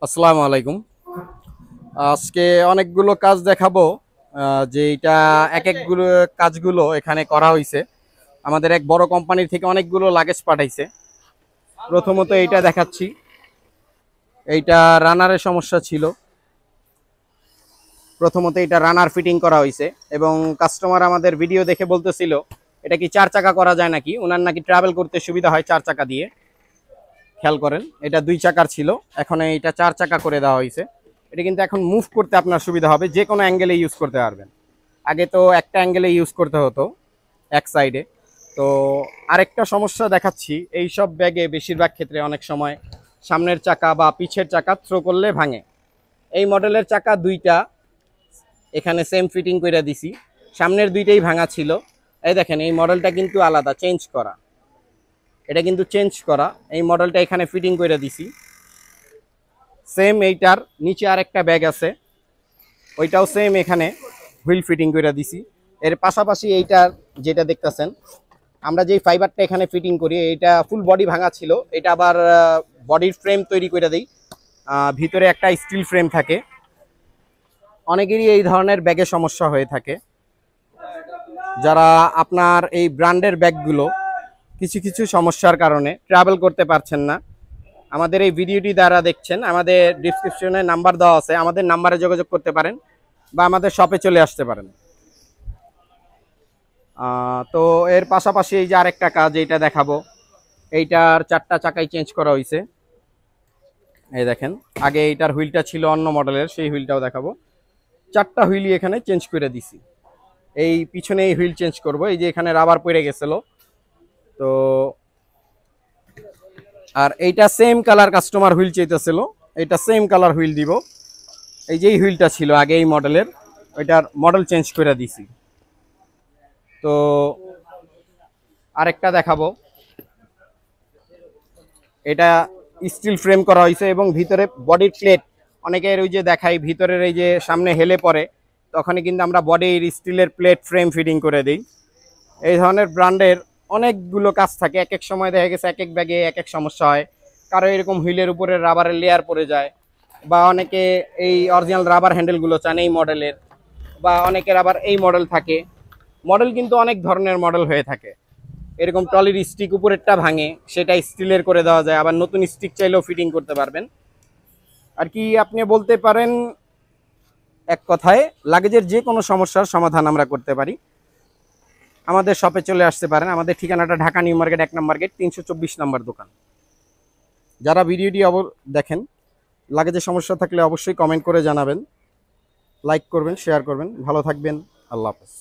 আসসালামু আলাইকুম। আজকে অনেকগুলো কাজ দেখাবো। যে এটা এক একগুলো কাজগুলো এখানে করা হয়েছে। আমাদের এক বড় কোম্পানি থেকে অনেকগুলো লাগেজ পাঠাইছে। প্রথমত এইটা দেখাচ্ছি। এইটা রানারের সমস্যা ছিল। প্রথমত এটা রানার ফিটিং করা হয়েছে এবং কাস্টমার আমাদের ভিডিও দেখে বলতেছিল এটা কি 4 চাকা করা যায় নাকি, ওনার নাকি ট্রাভেল করতে সুবিধা হয় 4 চাকা দিয়ে। খেয়াল করেন, এটা 2 চাকার ছিল, এখন এটা 4 চাকা করে দেওয়া হয়েছে। এটা কিন্তু এখন মুভ করতে আপনার সুবিধা হবে, যে কোনো অ্যাঙ্গেলে ইউজ করতে পারবেন। আগে তো একটা অ্যাঙ্গেলে ইউজ করতে হতো, এক সাইডে। তো আরেকটা সমস্যা দেখাচ্ছি, এই সব ব্যাগে বেশিরভাগ ক্ষেত্রে অনেক সময় সামনের চাকা বা পিছের চাকা থ্রো করলে ভাঙে। এই মডেলের চাকা দুইটা এখানে সেম ফিটিং করে দিছি, সামনের দুইটাই ভাঙা ছিল। এই দেখেন, এই মডেলটা কিন্তু আলাদা, চেঞ্জ করা। এটা কিন্তু চেঞ্জ করা, এই মডেলটা এখানে ফিটিং করে দিছি। সেম এইটার নিচে আরেকটা ব্যাগ আছে, ওইটাও সেম এখানে হুইল ফিটিং করে দিছি। এর পাশাপাশি এইটার যেটা দেখতেছেন, আমরা যেই ফাইবারটা এখানে ফিটিং করি, এটা ফুল বডি ভাঙা ছিল, এটা আবার বডির ফ্রেম তৈরি করে দিই। ভিতরে একটা স্টিল ফ্রেম থাকে। অনেকেরই এই ধরনের ব্যাগে সমস্যা হয়ে থাকে। যারা আপনার এই ব্র্যান্ডের ব্যাগগুলো কিছু কিছু সমস্যার কারণে ট্রাভেল করতে পারছেন না, আমাদের এই ভিডিওটি দ্বারা দেখছেন, আমাদের ডিসক্রিপশনে নাম্বার দেওয়া আছে, আমাদের নাম্বারে যোগাযোগ করতে পারেন বা আমাদের শপে চলে আসতে পারেন। তো এর পাশাপাশি এই যে আরেকটা কাজ, এইটা দেখাবো। এইটার 4টা চাকাই চেঞ্জ করা হয়েছে। এই দেখেন, আগে এইটার হুইলটা ছিল অন্য মডেলের, সেই হুইলটাও দেখাবো। 4টা হুইলই এখানে চেঞ্জ করে দিছি। এই পিছনে এই হুইল চেঞ্জ করব, এই যে এখানে রাবার পড়ে গেছিল। তো আর এইটা সেম কালার কাস্টমার হুইল চাইতেছিল, এটা সেম কালার হুইল দিব। এই যে এই হুইলটা ছিল আগে এই মডেলের, ওইটার মডেল চেঞ্জ করে দিছি। তো আরেকটা দেখাবো, এটা স্টিল ফ্রেম করা হয়েছে এবং ভিতরে বডির প্লেট, অনেকের ওই যে দেখাই ভিতরের এই যে সামনে হেলে পড়ে, তখনই কিন্তু আমরা বডির স্টিলের প্লেট ফ্রেম ফিটিং করে দিই। এই ধরনের ব্র্যান্ডের অনেকগুলো কাজ থাকে, এক এক সময় দেখা গেছে এক এক ব্যাগে এক এক সমস্যা হয়। কারো এরকম হুইলের উপরে রাবারের লেয়ার পড়ে যায়, বা অনেকে এই অরিজিনাল রাবার হ্যান্ডেলগুলো চান এই মডেলের, বা অনেকের আবার এই মডেল থাকে। মডেল কিন্তু অনেক ধরনের মডেল হয়ে থাকে। এরকম ট্রলির স্টিক উপরেরটা ভাঙে, সেটা স্টিলের করে দেওয়া যায়, আবার নতুন স্টিক চাইলেও ফিটিং করতে পারবেন। আর কি আপনি বলতে পারেন, এক কথায় লাগেজের যে কোনো সমস্যার সমাধান আমরা করতে পারি। আমাদের শপে চলে আসতে পারেন। আমাদের ঠিকানাটা ঢাকা নিউ মার্কেট 1 নম্বর গেট, 324 নম্বর দোকান। যারা ভিডিওটি দেখেন, লাগেজের সমস্যা থাকলে অবশ্যই কমেন্ট করে জানাবেন, লাইক করবেন, শেয়ার করবেন। ভালো থাকবেন। আল্লাহ হাফেজ।